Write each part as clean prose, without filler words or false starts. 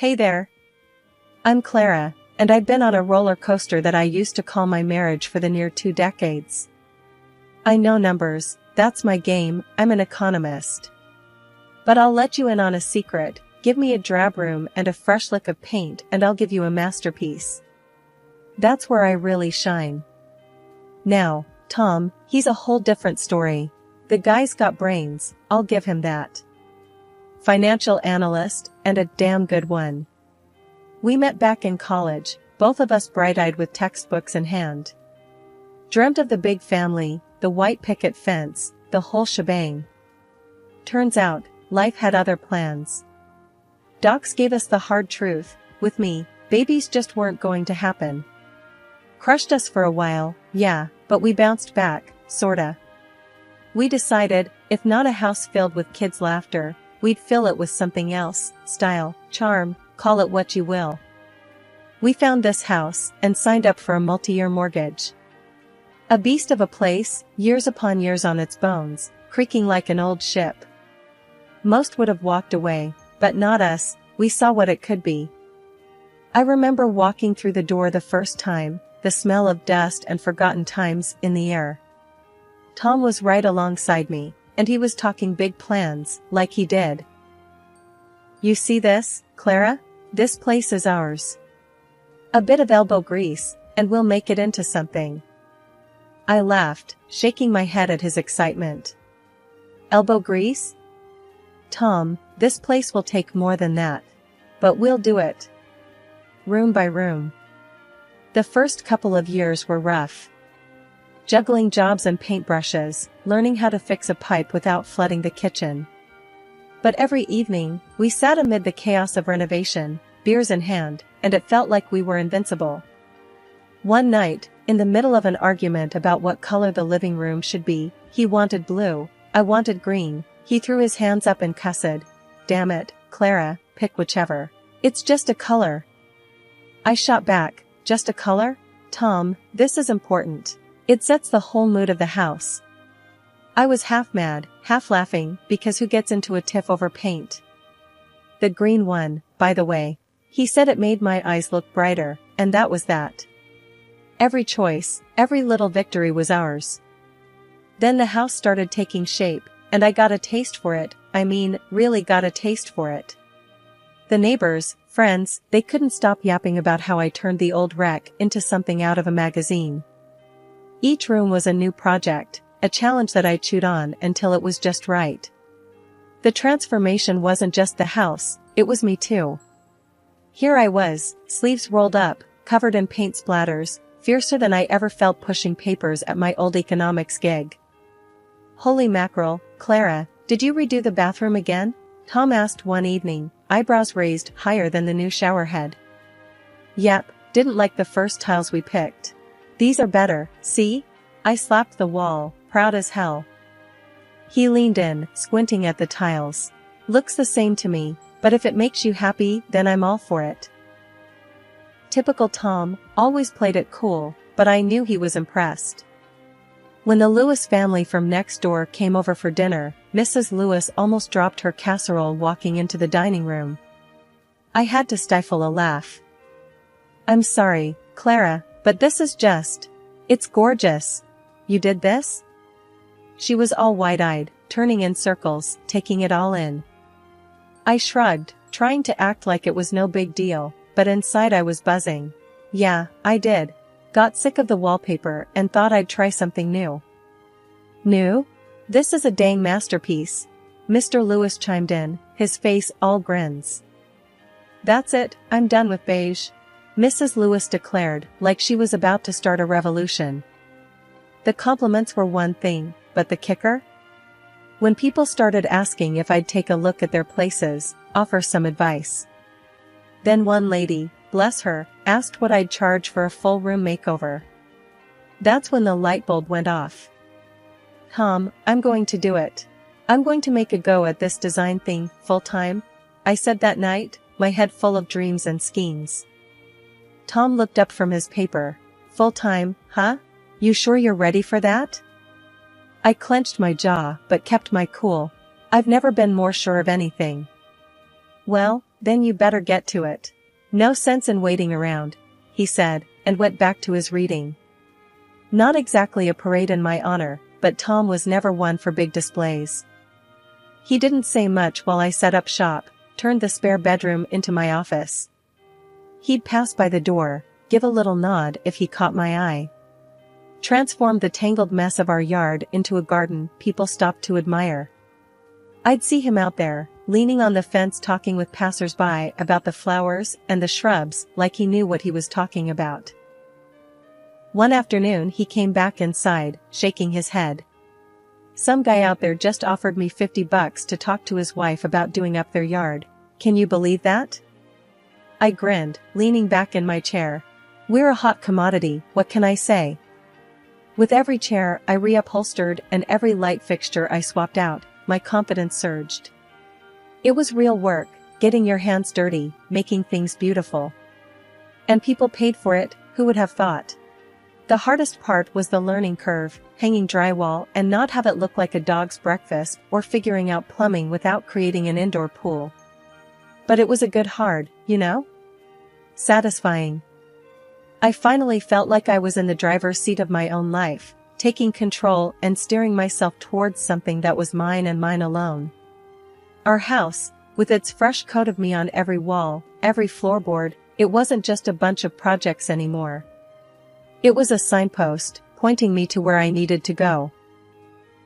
Hey there. I'm Clara, and I've been on a roller coaster that I used to call my marriage for the near 2 decades. I know numbers, that's my game, I'm an economist. But I'll let you in on a secret, give me a drab room and a fresh lick of paint and I'll give you a masterpiece. That's where I really shine. Now, Tom, he's a whole different story. The guy's got brains, I'll give him that. Financial analyst, and a damn good one. We met back in college, both of us bright-eyed with textbooks in hand. Dreamt of the big family, the white picket fence, the whole shebang. Turns out, life had other plans. Docs gave us the hard truth, with me, babies just weren't going to happen. Crushed us for a while, yeah, but we bounced back, sorta. We decided, if not a house filled with kids' laughter, we'd fill it with something else, style, charm, call it what you will. We found this house, and signed up for a multi-year mortgage. A beast of a place, years upon years on its bones, creaking like an old ship. Most would have walked away, but not us, we saw what it could be. I remember walking through the door the first time, the smell of dust and forgotten times in the air. Tom was right alongside me, and he was talking big plans, like he did. You see this, Clara? This place is ours. A bit of elbow grease, and we'll make it into something. I laughed, shaking my head at his excitement. Elbow grease? Tom, this place will take more than that. But we'll do it. Room by room. The first couple of years were rough. Juggling jobs and paintbrushes, learning how to fix a pipe without flooding the kitchen. But every evening, we sat amid the chaos of renovation, beers in hand, and it felt like we were invincible. One night, in the middle of an argument about what color the living room should be, he wanted blue, I wanted green, he threw his hands up and cussed. Damn it, Clara, pick whichever. It's just a color. I shot back, just a color? Tom, this is important. It sets the whole mood of the house. I was half mad, half laughing, because who gets into a tiff over paint? The green one, by the way. He said it made my eyes look brighter, and that was that. Every choice, every little victory was ours. Then the house started taking shape, and I got a taste for it, I mean, really got a taste for it. The neighbors, friends, they couldn't stop yapping about how I turned the old wreck into something out of a magazine. Each room was a new project, a challenge that I chewed on until it was just right. The transformation wasn't just the house, it was me too. Here I was, sleeves rolled up, covered in paint splatters, fiercer than I ever felt pushing papers at my old economics gig. Holy mackerel, Clara, did you redo the bathroom again? Tom asked one evening, eyebrows raised higher than the new shower head. Yep, didn't like the first tiles we picked. These are better, see? I slapped the wall, proud as hell. He leaned in, squinting at the tiles. Looks the same to me, but if it makes you happy, then I'm all for it. Typical Tom, always played it cool, but I knew he was impressed. When the Lewis family from next door came over for dinner, Mrs. Lewis almost dropped her casserole walking into the dining room. I had to stifle a laugh. I'm sorry, Clara, but this is just... It's gorgeous. You did this? She was all wide-eyed, turning in circles, taking it all in. I shrugged, trying to act like it was no big deal, but inside I was buzzing. Yeah, I did. Got sick of the wallpaper and thought I'd try something new. New? This is a dang masterpiece. Mr. Lewis chimed in, his face all grins. That's it, I'm done with beige. Mrs. Lewis declared, like she was about to start a revolution. The compliments were one thing, but the kicker? When people started asking if I'd take a look at their places, offer some advice. Then one lady, bless her, asked what I'd charge for a full room makeover. That's when the light bulb went off. Tom, I'm going to do it. I'm going to make a go at this design thing, full-time, I said that night, my head full of dreams and schemes. Tom looked up from his paper. Full-time, huh? You sure you're ready for that? I clenched my jaw but kept my cool. I've never been more sure of anything. Well, Then you better get to it. No sense in waiting around, he said, and went back to his reading. Not exactly a parade in my honor, but Tom was never one for big displays. He didn't say much while I set up shop, turned the spare bedroom into my office. He'd pass by the door, give a little nod if he caught my eye. Transformed the tangled mess of our yard into a garden people stopped to admire. I'd see him out there, leaning on the fence talking with passers-by about the flowers and the shrubs like he knew what he was talking about. One afternoon he came back inside, shaking his head. Some guy out there just offered me $50 to talk to his wife about doing up their yard. Can you believe that? I grinned, leaning back in my chair. We're a hot commodity, what can I say? With every chair I reupholstered and every light fixture I swapped out, my confidence surged. It was real work, getting your hands dirty, making things beautiful. And people paid for it, who would have thought? The hardest part was the learning curve, hanging drywall and not have it look like a dog's breakfast or figuring out plumbing without creating an indoor pool. But it was a good hard, you know? Satisfying. I finally felt like I was in the driver's seat of my own life, taking control and steering myself towards something that was mine and mine alone. Our house, with its fresh coat of me on every wall, every floorboard, it wasn't just a bunch of projects anymore. It was a signpost, pointing me to where I needed to go.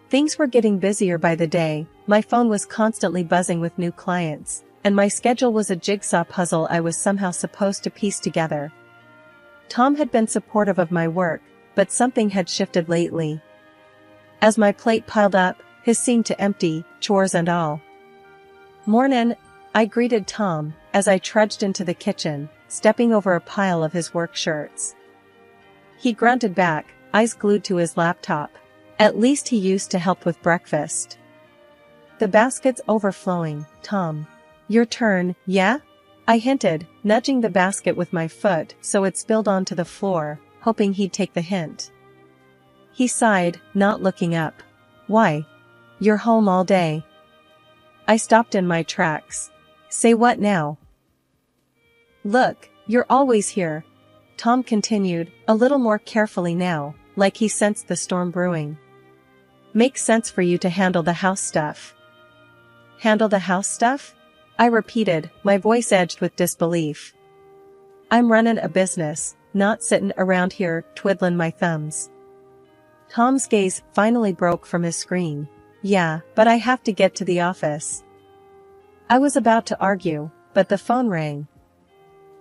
Things were getting busier by the day, my phone was constantly buzzing with new clients, and my schedule was a jigsaw puzzle I was somehow supposed to piece together. Tom had been supportive of my work, but something had shifted lately. As my plate piled up, his seemed to empty, chores and all. "Mornin'," I greeted Tom, as I trudged into the kitchen, stepping over a pile of his work shirts. He grunted back, eyes glued to his laptop. At least he used to help with breakfast. "The basket's overflowing, Tom. Your turn, yeah?" I hinted, nudging the basket with my foot so it spilled onto the floor, hoping he'd take the hint. He sighed, not looking up. "Why? You're home all day." I stopped in my tracks. "Say what now?" "Look, you're always here," Tom continued, a little more carefully now, like he sensed the storm brewing. "Makes sense for you to handle the house stuff." "Handle the house stuff?" I repeated, my voice edged with disbelief. "I'm running a business, not sitting around here twiddling my thumbs." Tom's gaze finally broke from his screen. "Yeah, but I have to get to the office." I was about to argue, but the phone rang.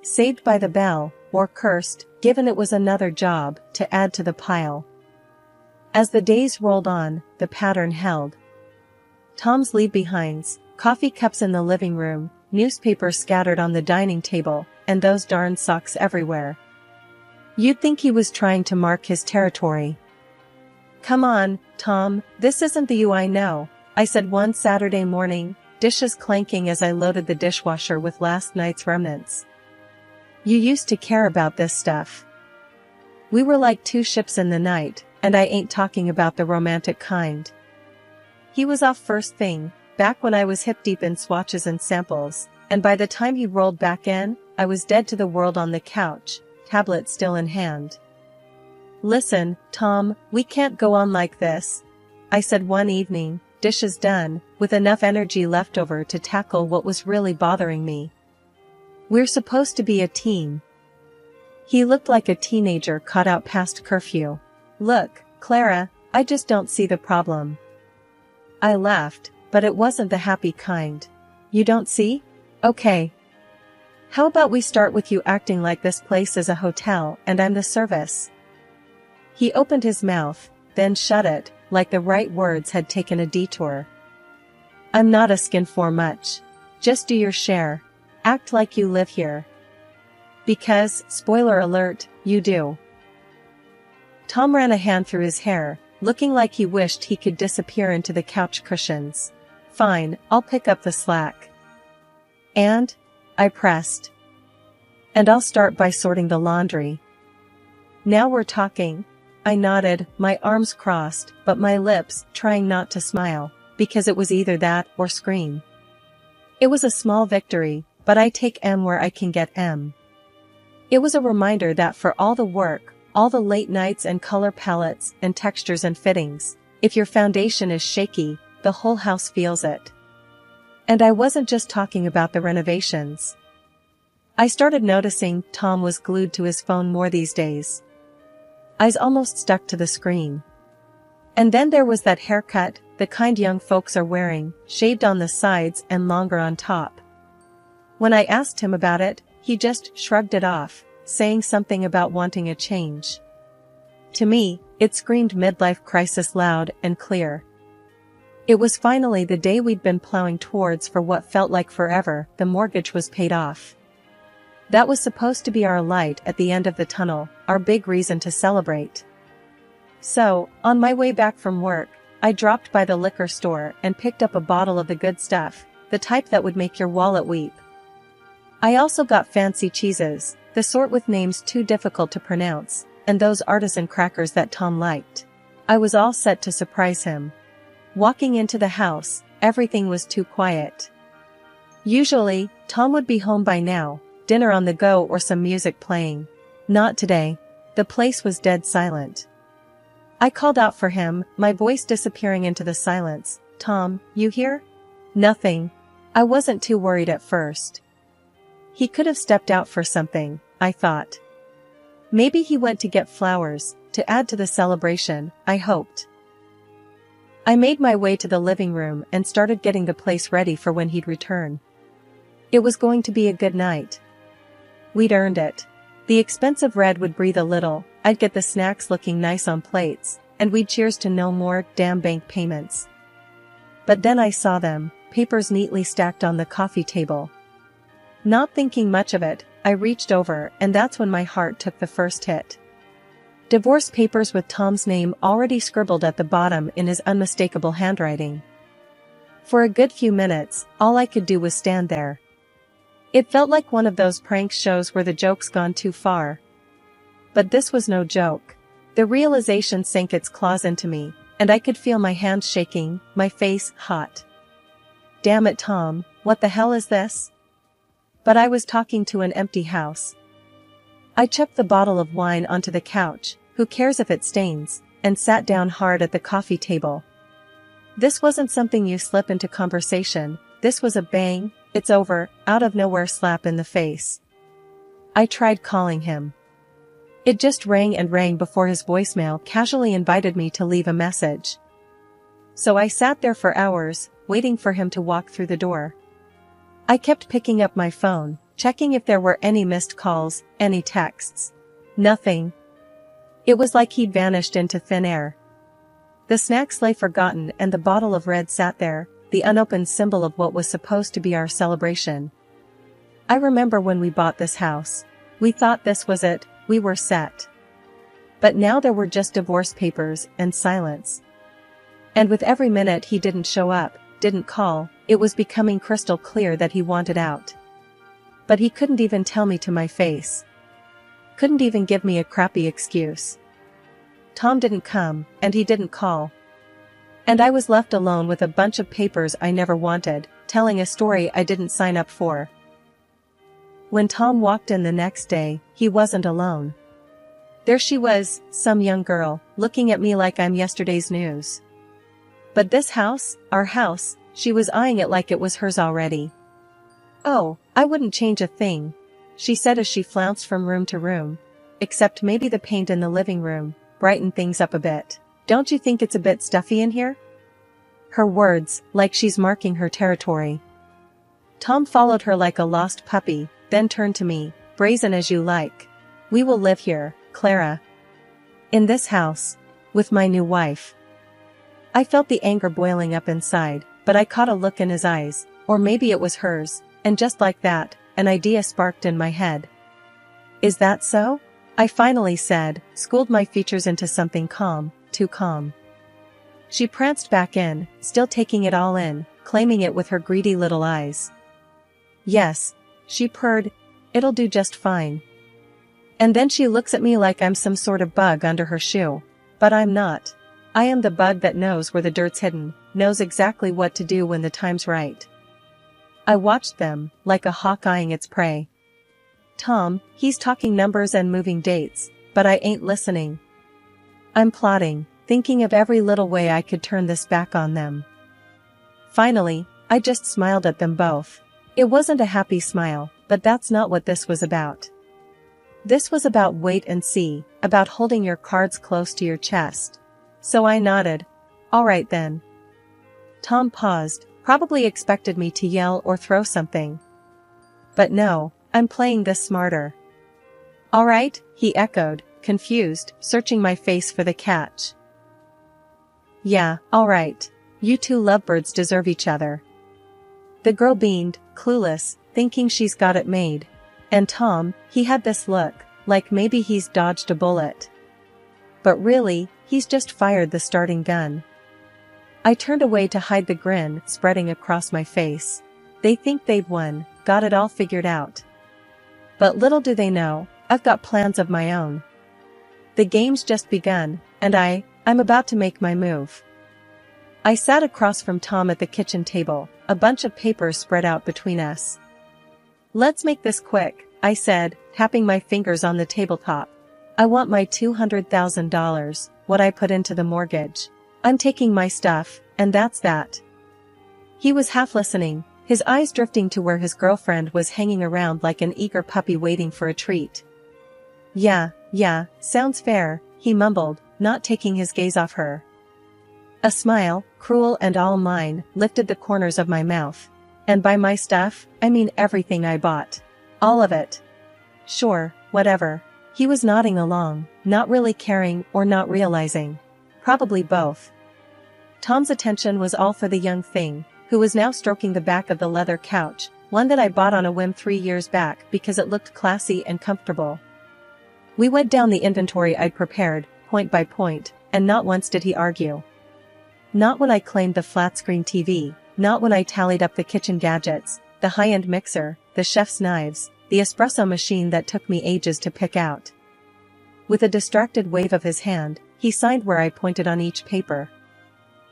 Saved by the bell, or cursed, given it was another job to add to the pile. As the days rolled on, the pattern held. Tom's leave-behinds, coffee cups in the living room, newspapers scattered on the dining table, and those darn socks everywhere. You'd think he was trying to mark his territory. "Come on, Tom, this isn't the you I know," I said one Saturday morning, dishes clanking as I loaded the dishwasher with last night's remnants. "You used to care about this stuff." We were like two ships in the night, and I ain't talking about the romantic kind. He was off first thing, back when I was hip-deep in swatches and samples, and by the time he rolled back in, I was dead to the world on the couch, tablet still in hand. "Listen, Tom, we can't go on like this," I said one evening, dishes done, with enough energy left over to tackle what was really bothering me. "We're supposed to be a team." He looked like a teenager caught out past curfew. "Look, Clara, I just don't see the problem." I laughed, but it wasn't the happy kind. "You don't see? Okay. How about we start with you acting like this place is a hotel and I'm the service?" He opened his mouth, then shut it, like the right words had taken a detour. "I'm not asking for much. Just do your share. Act like you live here. Because, spoiler alert, you do." Tom ran a hand through his hair, looking like he wished he could disappear into the couch cushions. "Fine, I'll pick up the slack." "And?" I pressed. "And I'll start by sorting the laundry." "Now we're talking." I nodded, my arms crossed, but my lips trying not to smile, because it was either that or scream. It was a small victory, but I take M where I can get M. It was a reminder that for all the work, all the late nights and color palettes and textures and fittings, if your foundation is shaky, the whole house feels it. And I wasn't just talking about the renovations. I started noticing Tom was glued to his phone more these days. Eyes almost stuck to the screen. And then there was that haircut, the kind young folks are wearing, shaved on the sides and longer on top. When I asked him about it, he just shrugged it off, saying something about wanting a change. To me, it screamed midlife crisis loud and clear. It was finally the day we'd been plowing towards for what felt like forever. The mortgage was paid off. That was supposed to be our light at the end of the tunnel, our big reason to celebrate. So, on my way back from work, I dropped by the liquor store and picked up a bottle of the good stuff, the type that would make your wallet weep. I also got fancy cheeses, the sort with names too difficult to pronounce, and those artisan crackers that Tom liked. I was all set to surprise him. Walking into the house, everything was too quiet. Usually, Tom would be home by now, dinner on the go or some music playing. Not today. The place was dead silent. I called out for him, my voice disappearing into the silence. "Tom, you here?" "Nothing." I wasn't too worried at first. He could have stepped out for something, I thought. Maybe he went to get flowers, to add to the celebration, I hoped. I made my way to the living room and started getting the place ready for when he'd return. It was going to be a good night. We'd earned it. The expensive red would breathe a little, I'd get the snacks looking nice on plates, and we'd cheers to no more damn bank payments. But then I saw them, papers neatly stacked on the coffee table. Not thinking much of it, I reached over and that's when my heart took the first hit. Divorce papers with Tom's name already scribbled at the bottom in his unmistakable handwriting. For a good few minutes, all I could do was stand there. It felt like one of those prank shows where the joke's gone too far. But this was no joke. The realization sank its claws into me, and I could feel my hands shaking, my face hot. Damn it, Tom, what the hell is this? But I was talking to an empty house. I chucked the bottle of wine onto the couch, who cares if it stains, and sat down hard at the coffee table. This wasn't something you slip into conversation, this was a bang, it's over, out of nowhere slap in the face. I tried calling him. It just rang and rang before his voicemail casually invited me to leave a message. So I sat there for hours, waiting for him to walk through the door. I kept picking up my phone, checking if there were any missed calls, any texts. Nothing. It was like he'd vanished into thin air. The snacks lay forgotten and the bottle of red sat there, the unopened symbol of what was supposed to be our celebration. I remember when we bought this house. We thought this was it, we were set. But now there were just divorce papers and silence. And with every minute he didn't show up, didn't call, it was becoming crystal clear that he wanted out. But he couldn't even tell me to my face. Couldn't even give me a crappy excuse. Tom didn't come, and he didn't call. And I was left alone with a bunch of papers I never wanted, telling a story I didn't sign up for. When Tom walked in the next day, he wasn't alone. There she was, some young girl, looking at me like I'm yesterday's news. But this house, our house, she was eyeing it like it was hers already. "Oh, I wouldn't change a thing," she said as she flounced from room to room. "Except maybe the paint in the living room, brighten things up a bit. Don't you think it's a bit stuffy in here?" Her words, like she's marking her territory. Tom followed her like a lost puppy, then turned to me, "Brazen as you like. We will live here, Clara. In this house. With my new wife." I felt the anger boiling up inside, but I caught a look in his eyes, or maybe it was hers, and just like that, an idea sparked in my head. "Is that so?" I finally said, schooled my features into something calm, too calm. She pranced back in, still taking it all in, claiming it with her greedy little eyes. "Yes," she purred, "it'll do just fine." And then she looks at me like I'm some sort of bug under her shoe. But I'm not. I am the bug that knows where the dirt's hidden, knows exactly what to do when the time's right. I watched them, like a hawk eyeing its prey. Tom, he's talking numbers and moving dates, but I ain't listening. I'm plotting, thinking of every little way I could turn this back on them. Finally, I just smiled at them both. It wasn't a happy smile, but that's not what this was about. This was about wait and see, about holding your cards close to your chest. So I nodded. All right then. Tom paused, probably expected me to yell or throw something. But no, I'm playing this smarter. All right, he echoed, confused, searching my face for the catch. Yeah, all right. You two lovebirds deserve each other. The girl beamed, clueless, thinking she's got it made. And Tom, he had this look, like maybe he's dodged a bullet. But really, he's just fired the starting gun. I turned away to hide the grin spreading across my face. They think they've won, got it all figured out. But little do they know, I've got plans of my own. The game's just begun, and I'm about to make my move. I sat across from Tom at the kitchen table, a bunch of papers spread out between us. Let's make this quick, I said, tapping my fingers on the tabletop. I want my $200,000, what I put into the mortgage. I'm taking my stuff, and that's that. He was half listening, his eyes drifting to where his girlfriend was hanging around like an eager puppy waiting for a treat. Yeah, sounds fair, he mumbled, not taking his gaze off her. A smile, cruel and all mine, lifted the corners of my mouth. And by my stuff, I mean everything I bought. All of it. Sure, whatever. He was nodding along, not really caring or not realizing. Probably both. Tom's attention was all for the young thing, who was now stroking the back of the leather couch, one that I bought on a whim 3 years back because it looked classy and comfortable. We went down the inventory I'd prepared, point by point, and not once did he argue. Not when I claimed the flat-screen TV, not when I tallied up the kitchen gadgets, the high-end mixer, the chef's knives, the espresso machine that took me ages to pick out. With a distracted wave of his hand, he signed where I pointed on each paper.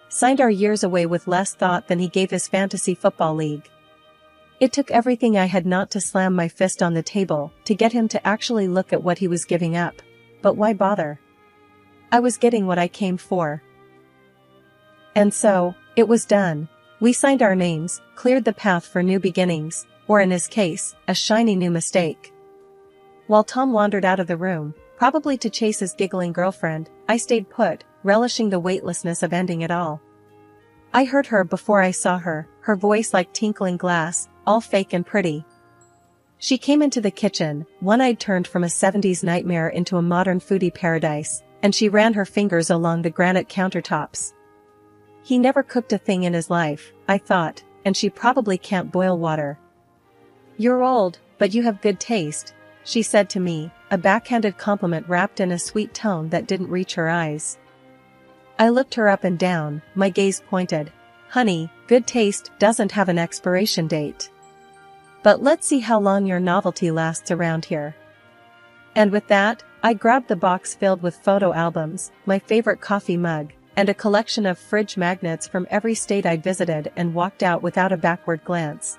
Signed our years away with less thought than he gave his fantasy football league. It took everything I had not to slam my fist on the table to get him to actually look at what he was giving up. But why bother? I was getting what I came for. And so, it was done. We signed our names, cleared the path for new beginnings, or in his case, a shiny new mistake. While Tom wandered out of the room, probably to chase his giggling girlfriend, I stayed put, relishing the weightlessness of ending it all. I heard her before I saw her, her voice like tinkling glass, all fake and pretty. She came into the kitchen, one-eyed turned from a 70s nightmare into a modern foodie paradise, and she ran her fingers along the granite countertops. He never cooked a thing in his life, I thought, and she probably can't boil water. You're old, but you have good taste, she said to me, a backhanded compliment wrapped in a sweet tone that didn't reach her eyes. I looked her up and down, my gaze pointed. Honey, good taste doesn't have an expiration date. But let's see how long your novelty lasts around here. And with that, I grabbed the box filled with photo albums, my favorite coffee mug, and a collection of fridge magnets from every state I'd visited and walked out without a backward glance.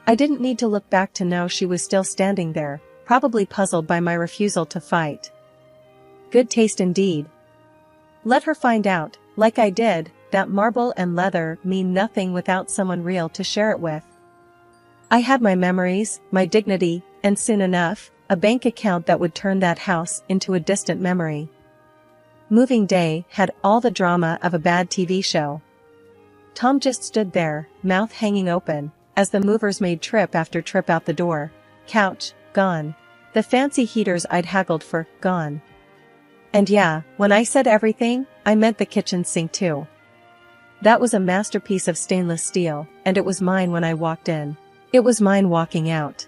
I didn't need to look back to know she was still standing there, probably puzzled by my refusal to fight. Good taste indeed. Let her find out, like I did, that marble and leather mean nothing without someone real to share it with. I had my memories, my dignity, and soon enough, a bank account that would turn that house into a distant memory. Moving day had all the drama of a bad TV show. Tom just stood there, mouth hanging open, as the movers made trip after trip out the door. Couch, gone. The fancy heaters I'd haggled for, gone. And yeah, when I said everything, I meant the kitchen sink too. That was a masterpiece of stainless steel, and it was mine when I walked in. It was mine walking out.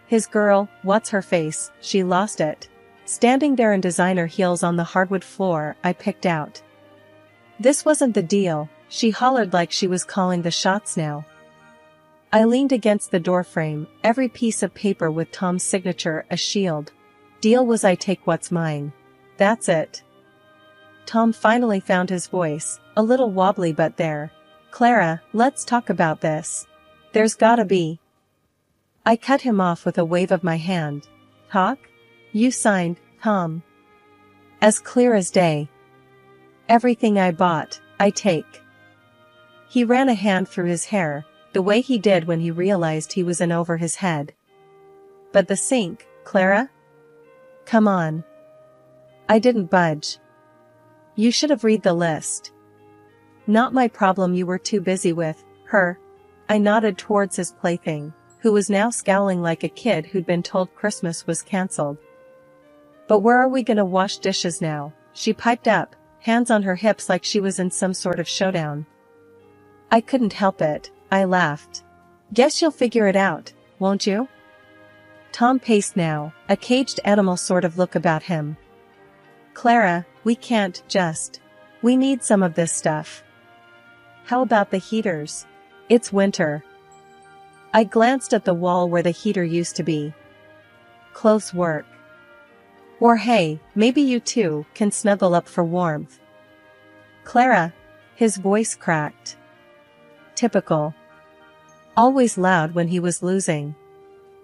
His girl, what's her face, she lost it. Standing there in designer heels on the hardwood floor, I picked out. This wasn't the deal, she hollered like she was calling the shots now. I leaned against the doorframe, every piece of paper with Tom's signature a shield. Deal was I take what's mine. That's it. Tom finally found his voice, a little wobbly but there. Clara, let's talk about this. There's gotta be. I cut him off with a wave of my hand. Talk? You signed, Tom. As clear as day. Everything I bought, I take. He ran a hand through his hair, the way he did when he realized he was in over his head. But the sink, Clara? Come on. I didn't budge. You should have read the list. Not my problem, you were too busy with her. I nodded towards his plaything, who was now scowling like a kid who'd been told Christmas was cancelled. But where are we gonna wash dishes now? She piped up, hands on her hips like she was in some sort of showdown. I couldn't help it, I laughed. Guess you'll figure it out, won't you? Tom paced now, a caged animal sort of look about him. Clara, we can't just. We need some of this stuff. How about the heaters? It's winter. I glanced at the wall where the heater used to be. Close work. Or hey, maybe you two can snuggle up for warmth. Clara. His voice cracked. Typical. Always loud when he was losing.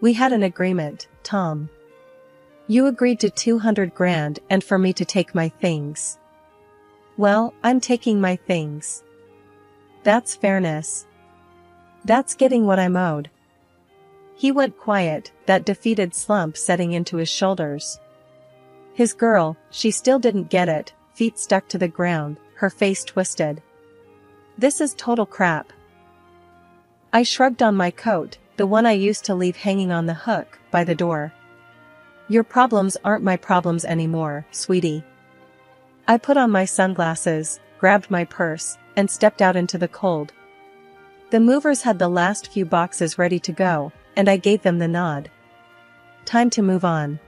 We had an agreement, Tom. You agreed to 200 grand and for me to take my things. Well, I'm taking my things. That's fairness. That's getting what I'm owed. He went quiet, that defeated slump setting into his shoulders. His girl, she still didn't get it, feet stuck to the ground, her face twisted. This is total crap. I shrugged on my coat, the one I used to leave hanging on the hook, by the door. Your problems aren't my problems anymore, sweetie. I put on my sunglasses, grabbed my purse, and stepped out into the cold. The movers had the last few boxes ready to go, and I gave them the nod. Time to move on.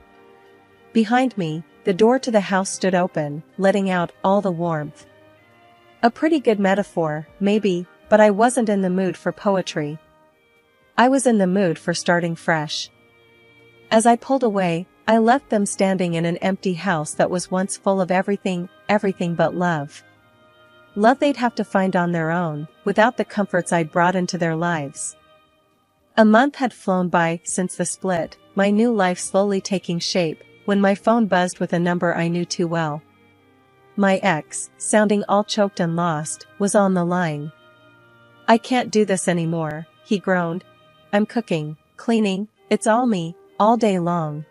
Behind me, the door to the house stood open, letting out all the warmth. A pretty good metaphor, maybe, but I wasn't in the mood for poetry. I was in the mood for starting fresh. As I pulled away, I left them standing in an empty house that was once full of everything but love. Love they'd have to find on their own, without the comforts I'd brought into their lives. A month had flown by since the split, my new life slowly taking shape, when my phone buzzed with a number I knew too well. My ex, sounding all choked and lost, was on the line. I can't do this anymore, he groaned. I'm cooking, cleaning, it's all me, all day long.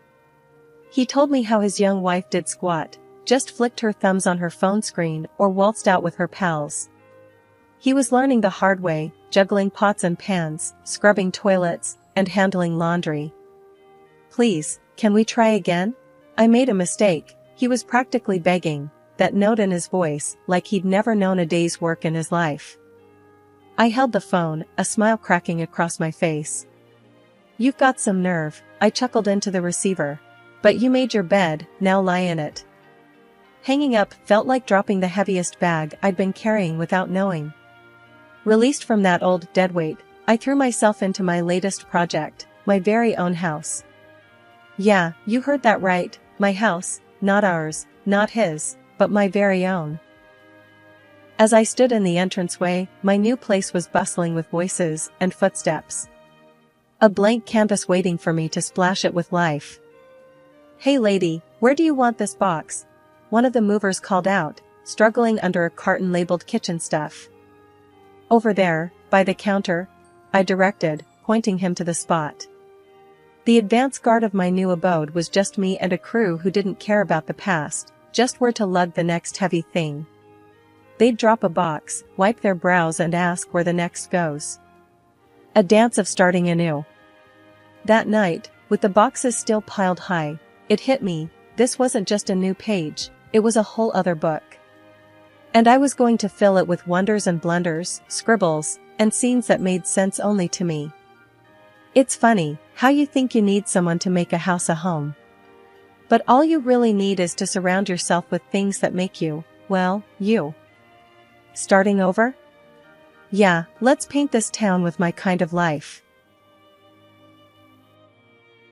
He told me how his young wife did squat, just flicked her thumbs on her phone screen or waltzed out with her pals. He was learning the hard way, juggling pots and pans, scrubbing toilets, and handling laundry. Please, can we try again? I made a mistake, he was practically begging, that note in his voice, like he'd never known a day's work in his life. I held the phone, a smile cracking across my face. You've got some nerve, I chuckled into the receiver. But you made your bed, now lie in it. Hanging up felt like dropping the heaviest bag I'd been carrying without knowing. Released from that old deadweight, I threw myself into my latest project, my very own house. Yeah, you heard that right, my house, not ours, not his, but my very own. As I stood in the entranceway, my new place was bustling with voices and footsteps. A blank canvas waiting for me to splash it with life. Hey lady, where do you want this box? One of the movers called out, struggling under a carton labeled kitchen stuff. Over there, by the counter, I directed, pointing him to the spot. The advance guard of my new abode was just me and a crew who didn't care about the past, just where to lug the next heavy thing. They'd drop a box, wipe their brows and ask where the next goes. A dance of starting anew. That night, with the boxes still piled high, it hit me, this wasn't just a new page, it was a whole other book. And I was going to fill it with wonders and blunders, scribbles, and scenes that made sense only to me. It's funny, how you think you need someone to make a house a home. But all you really need is to surround yourself with things that make you, well, you. Starting over? Yeah, let's paint this town with my kind of life.